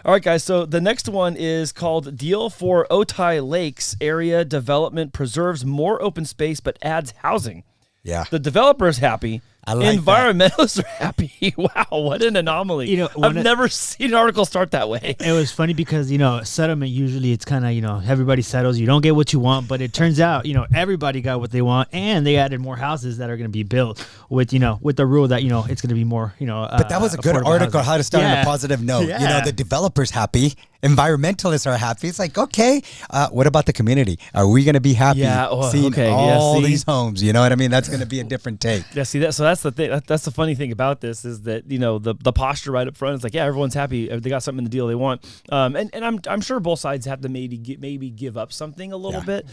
All right, guys. So the next one is called Deal for Otay Lakes Area Development Preserves More Open Space but Adds Housing. Yeah. The developer's happy. I like Environmentalists are happy. Wow, what an anomaly. I've never seen an article start that way. It was funny because, settlement, usually it's kind of, everybody settles. You don't get what you want, but it turns out, everybody got what they want, and they added more houses that are going to be built with the rule that, it's going to be more, But that was a good article, how to start on a positive note. Yeah. The developer's happy. Environmentalists are happy. It's like, okay, what about the community? Are we going to be happy seeing all these homes? You know what I mean? That's going to be a different take. Yeah, see that. So that's the thing. That's the funny thing about this is that the posture right up front is like, yeah, everyone's happy. They got something in the deal they want. And I'm sure both sides have to maybe give up something a little bit,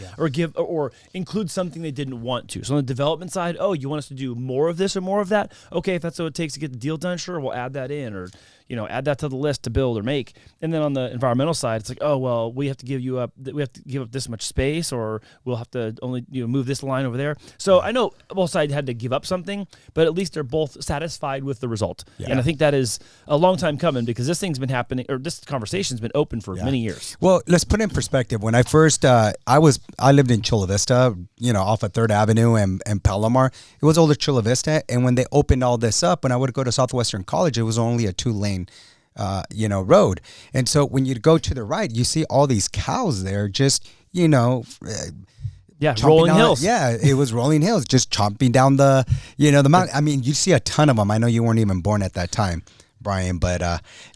or include something they didn't want to. So on the development side, oh, you want us to do more of this or more of that? Okay, if that's what it takes to get the deal done, sure, we'll add that in, or add that to the list to build or make. And then on the environmental side, it's like, oh, well, we have to give up this much space, or we'll have to only move this line over there. So I know both sides had to give up something, but at least they're both satisfied with the result. Yeah. And I think that is a long time coming, because this thing's been happening, or this conversation's been open for many years. Well, let's put it in perspective. When I first, I lived in Chula Vista, off of 3rd Avenue and Palomar. It was older Chula Vista. And when they opened all this up, when I would go to Southwestern College, it was only a 2-lane road. And so when you go to the right, you see all these cows there just, rolling hills. Yeah, it was rolling hills, just chomping down the mountain. I mean, you see a ton of them. I know you weren't even born at that time, Brian, but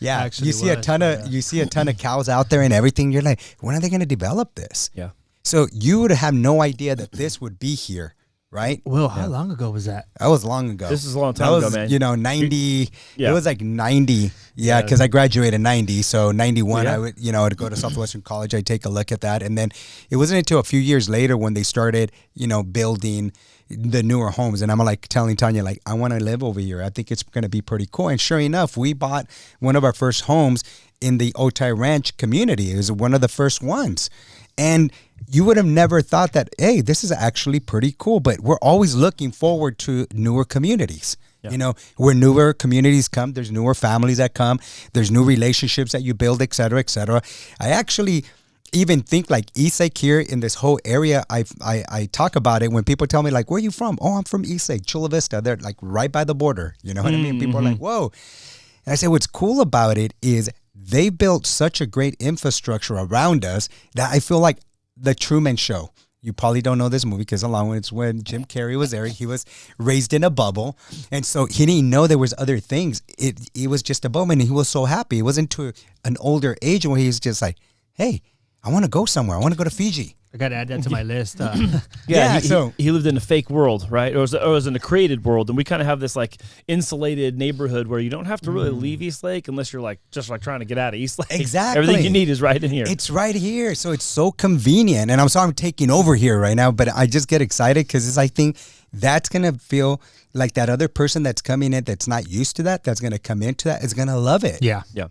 you see a ton of cows out there and everything. You're like, when are they going to develop this? Yeah. So you would have no idea that this would be here. Right? Well, how long ago was that? That was long ago. This is a long time ago, man. 90. Yeah. It was like 90. Yeah, because I graduated in 90. So 91, I would, I'd go to Southwestern College. I'd take a look at that. And then it wasn't until a few years later when they started, building the newer homes. And I'm like telling Tanya, like, I want to live over here. I think it's going to be pretty cool. And sure enough, we bought one of our first homes in the Otay Ranch community. It was one of the first ones. And you would have never thought that, hey, this is actually pretty cool. But we're always looking forward to newer communities. Yeah. Where newer communities come, there's newer families that come, there's new relationships that you build, et cetera, et cetera. I actually even think like Eastlake here in this whole area, I talk about it when people tell me like, where are you from? Oh, I'm from Eastlake, Chula Vista. They're like right by the border. You know what I mean? People are like, whoa. And I say, what's cool about it is they built such a great infrastructure around us that I feel like the Truman Show. You probably don't know this movie because it's when Jim Carrey was there. He was raised in a bubble. And so he didn't know there was other things. It was just a bubble, and he was so happy. It wasn't to an older age where he was just like, hey, I want to go somewhere. I want to go to Fiji. I got to add that to my list. He lived in a fake world, right? Or was in a created world. And we kind of have this like insulated neighborhood where you don't have to really leave Eastlake unless you're like just like trying to get out of Eastlake. Exactly. Everything you need is right in here. It's right here. So it's so convenient. And I'm taking over here right now, but I just get excited because I think that's going to feel like that other person that's coming in that's not used to that, that's going to come into that, is going to love it. Yeah. Yeah.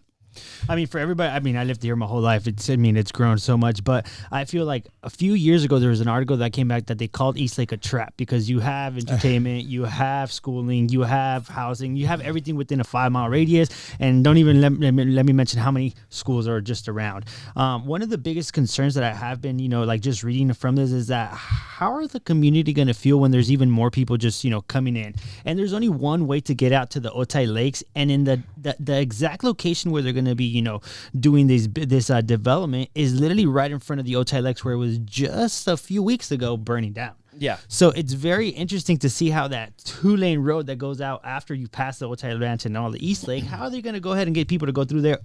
I mean, for everybody, I lived here my whole life. It's grown so much, but I feel like a few years ago, there was an article that came back that they called Eastlake a trap because you have entertainment, you have schooling, you have housing, you have everything within a 5-mile radius. And don't even let me mention how many schools are just around. One of the biggest concerns that I have been, like just reading from this is that how are the community going to feel when there's even more people just, coming in? And there's only one way to get out to the Otay Lakes, and in the exact location where they're going to be, doing this development is literally right in front of the Otay Lakes, where it was just a few weeks ago burning down. Yeah. So it's very interesting to see how that 2-lane road that goes out after you pass the Otay Ranch and all the Eastlake, how are they going to go ahead and get people to go through there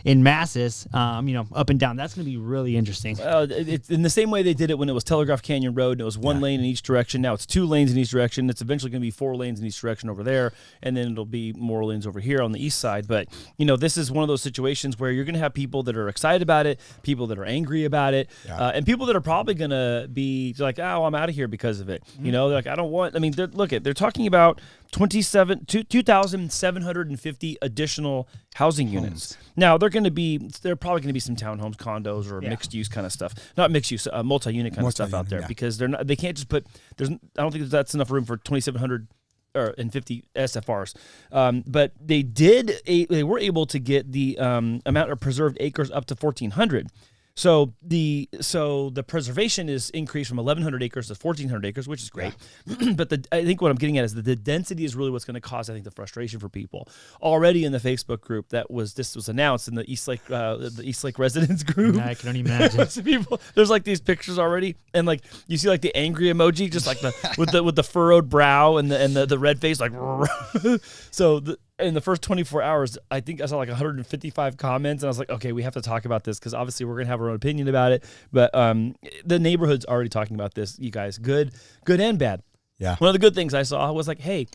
in masses, up and down? That's going to be really interesting. It's in the same way they did it when it was Telegraph Canyon Road, and it was one lane in each direction. Now it's 2 lanes in each direction. It's eventually going to be 4 lanes in each direction over there, and then it'll be more lanes over here on the east side. But, this is one of those situations where you're going to have people that are excited about it, people that are angry about it, and people that are probably going to be like, oh, I'm out of here because of it. They're like, I don't want, they're talking about 2,750 additional housing units. Now there are probably going to be some townhomes, condos, or mixed use kind of stuff. Not mixed use, multi-unit kind of stuff out there, because they can't just put, I don't think that's enough room for 2,700 SFRs. But they were able to get the amount of preserved acres up to 1,400. So the preservation is increased from 1,100 acres to 1,400 acres, which is great. Yeah. But I think what I'm getting at is that the density is really what's going to cause, I think, the frustration for people. Already in the Facebook group this was announced in the East Lake residents group. I can only imagine. People, there's like these pictures already, and like you see like the angry emoji, just like with the furrowed brow and the red face, like. So in the first 24 hours, I think I saw like 155 comments, and I was like, okay, we have to talk about this because obviously we're going to have our own opinion about it. But the neighborhood's already talking about this, you guys, good and bad. Yeah. One of the good things I saw was like, hey,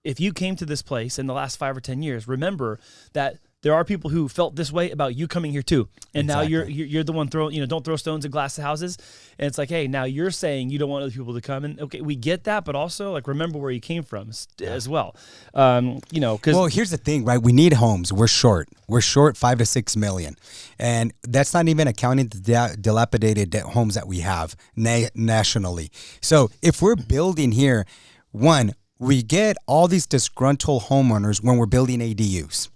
if you came to this place in the last 5 or 10 years, remember that there are people who felt this way about you coming here too. And exactly. Now you're the one throwing, don't throw stones at glass houses. And it's like, hey, now you're saying you don't want other people to come. And okay, we get that, but also like remember where you came from as well. Well, here's the thing, right? We need homes. We're short 5 to 6 million. And that's not even accounting the dilapidated homes that we have nationally. So if we're building here, one, we get all these disgruntled homeowners when we're building ADUs.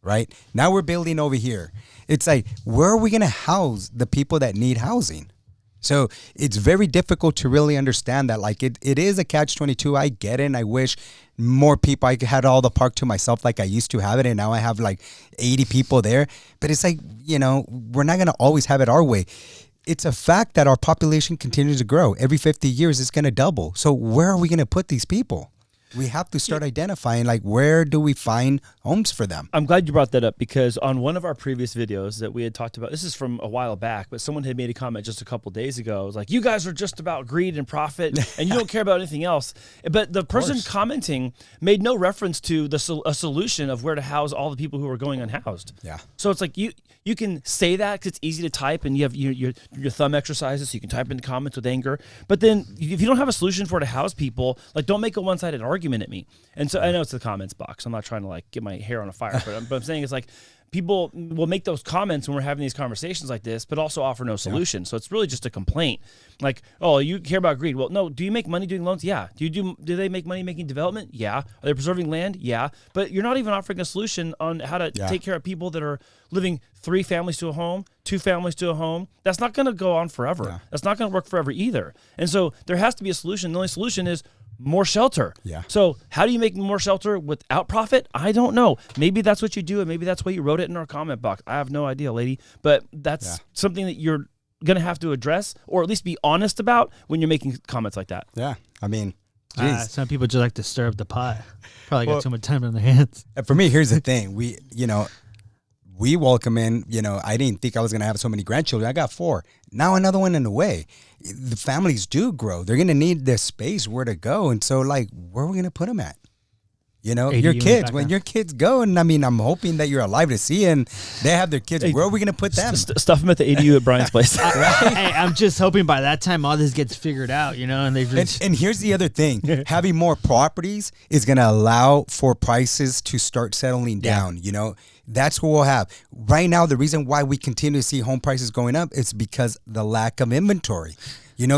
Right? Now we're building over here. It's like, where are we going to house the people that need housing? So it's very difficult to really understand that. Like it is a catch-22. I get it. And I wish more people, I had all the park to myself like I used to have it. And now I have like 80 people there. But it's like, we're not going to always have it our way. It's a fact that our population continues to grow. Every 50 years, it's going to double. So where are we going to put these people? We have to start identifying, like, where do we find homes for them? I'm glad you brought that up because on one of our previous videos that we had talked about, this is from a while back, but someone had made a comment just a couple days ago. It was like, you guys are just about greed and profit and you don't care about anything else. But the person commenting made no reference to a solution of where to house all the people who are going unhoused. Yeah. So it's like you can say that because it's easy to type and you have your thumb exercises, so you can type in comments with anger. But then if you don't have a solution for to house people, like don't make a one-sided argument at me. And so I know it's the comments box. I'm not trying to like get my hair on a fire, but I'm saying it's like people will make those comments when we're having these conversations like this, but also offer no solution. Yeah. So it's really just a complaint. Like, oh, you care about greed. Well, no. Do you make money doing loans? Yeah. Do they make money making development? Yeah. Are they preserving land? Yeah. But you're not even offering a solution on how to take care of people that are living 3 families to a home, 2 families to a home. That's not going to go on forever. Yeah. That's not going to work forever either. And so there has to be a solution. The only solution is more shelter. Yeah. So how do you make more shelter without profit? I don't know. Maybe that's what you do, and maybe that's why you wrote it in our comment box. I have no idea, lady. But that's something that you're going to have to address, or at least be honest about when you're making comments like that. Yeah. I mean, some people just like to stir up the pot. Probably got too much time on their hands. For me, here's the thing. We welcome in, I didn't think I was going to have so many grandchildren. I got 4. Now another one in the way. The families do grow. They're going to need this space where to go. And so, like, where are we going to put them at? Your kids, when your kids go, and I mean, I'm hoping that you're alive to see and they have their kids. Where are we going to put them? Stuff them at the ADU at Brian's place. Hey, I'm just hoping by that time all this gets figured out, and they've and here's the other thing. Having more properties is going to allow for prices to start settling down, That's what we'll have. Right now, the reason why we continue to see home prices going up is because the lack of inventory.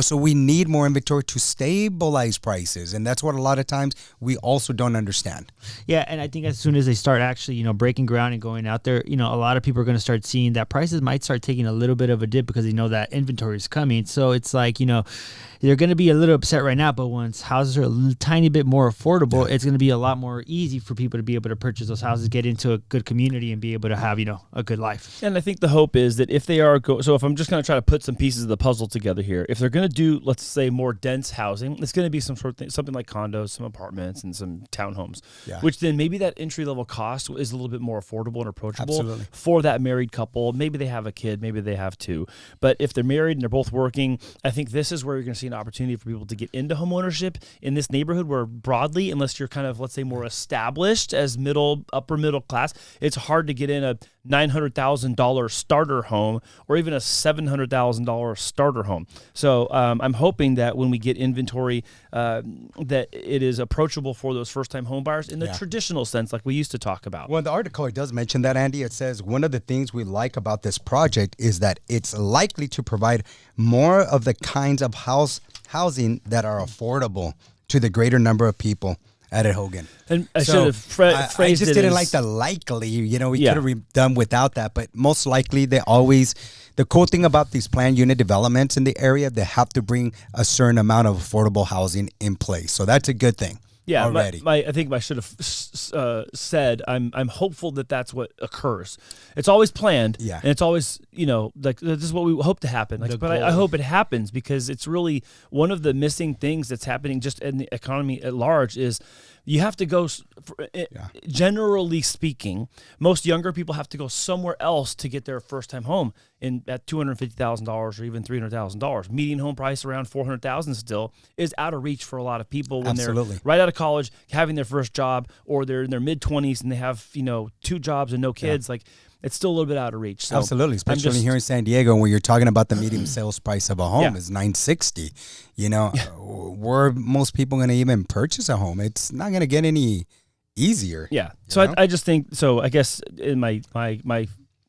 So we need more inventory to stabilize prices. And that's what a lot of times we also don't understand. Yeah, and I think as soon as they start actually, breaking ground and going out there, a lot of people are going to start seeing that prices might start taking a little bit of a dip because they know that inventory is coming. So it's like, they're going to be a little upset right now, but once houses are a tiny bit more affordable, it's going to be a lot more easy for people to be able to purchase those houses, get into a good community, and be able to have, a good life. And I think the hope is that if they are, so if I'm just going to try to put some pieces of the puzzle together here, if they're going to do, let's say, more dense housing, it's going to be some sort of thing, something like condos, some apartments, and some townhomes, which then maybe that entry-level cost is a little bit more affordable and approachable for that married couple. Maybe they have a kid, maybe they have 2. But if they're married and they're both working, I think this is where you're going to see an opportunity for people to get into homeownership in this neighborhood where broadly, unless you're kind of, let's say, more established as upper middle class, it's hard to get in a $900,000 starter home or even a $700,000 starter home. So I'm hoping that when we get inventory, that it is approachable for those first-time home buyers in the traditional sense like we used to talk about. Well, the article does mention that, Andy. It says one of the things we like about this project is that it's likely to provide more of the kinds of housing that are affordable to the greater number of people. at Hogan. And I should have phrased it. I just didn't like the likely. You know, we could have done without that, but most likely they always. The cool thing about these planned unit developments in the area, they have to bring a certain amount of affordable housing in place. So that's a good thing. Yeah, already. I think I should have said I'm hopeful that that's what occurs. It's always planned, and it's always like this is what we hope to happen. Like, but I hope it happens because it's really one of the missing things that's happening just in the economy at large is. You have to go, generally speaking, most younger people have to go somewhere else to get their first-time home at $250,000 or even $300,000. Median home price around $400,000 still is out of reach for a lot of people when they're right out of college, having their first job, or they're in their mid-20s and they have 2 jobs and no kids. Like it's still a little bit out of reach. So absolutely, especially here in San Diego, when you're talking about the median sales price of a home is $960. Where most people going to even purchase a home? It's not going to get any easier. Yeah. So I just think so. I guess in my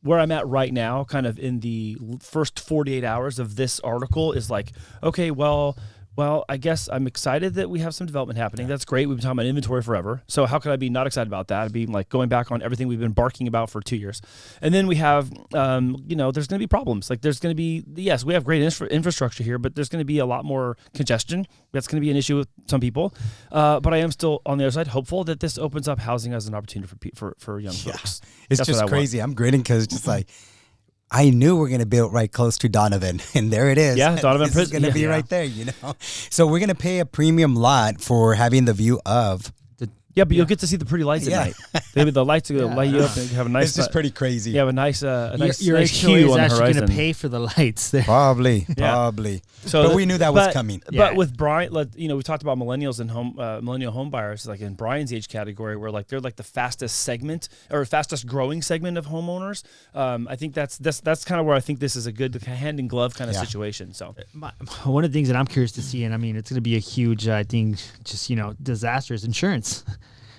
where I'm at right now, kind of in the first 48 hours of this article, is like, okay, well, I guess I'm excited that we have some development happening. That's great. We've been talking about inventory forever. So how could I be not excited about that? I'd be like going back on everything we've been barking about for 2 years. And then we have, there's going to be problems. Like there's going to be, yes, we have great infrastructure here, but there's going to be a lot more congestion. That's going to be an issue with some people. But I am still on the other side hopeful that this opens up housing as an opportunity for young folks. It's That's just crazy. I'm grinning because it's just like, I knew we're going to build right close to Donovan, and there it is. Yeah, Donovan Prison is going to be right there, So we're going to pay a premium lot for having the view of. But you'll get to see the pretty lights at night. Maybe the lights are going to light you up and you have a nice. It's just pretty crazy. You have a nice, nice HOA is actually going to pay for the lights there. Probably. So, but we knew that was coming. But with Brian, we talked about millennials and millennial home buyers, like in Brian's age category, where like they're like the fastest segment or fastest growing segment of homeowners. I think that's kind of where I think this is a good hand in glove kind of situation. So one of the things that I'm curious to see, and I mean, it's going to be a huge, I think, just disaster is insurance.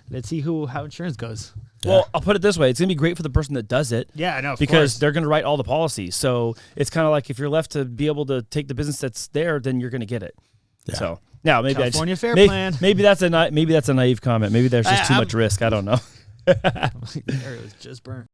Let's see how insurance goes. Well, I'll put it this way. It's going to be great for the person that does it. Yeah, I know. Because they're going to write all the policies. So it's kind of like if you're left to be able to take the business that's there, then you're going to get it. Yeah. So now maybe California Fair Plan. Maybe that's a naive comment. Maybe there's just too much risk. I don't know. The area was just burnt.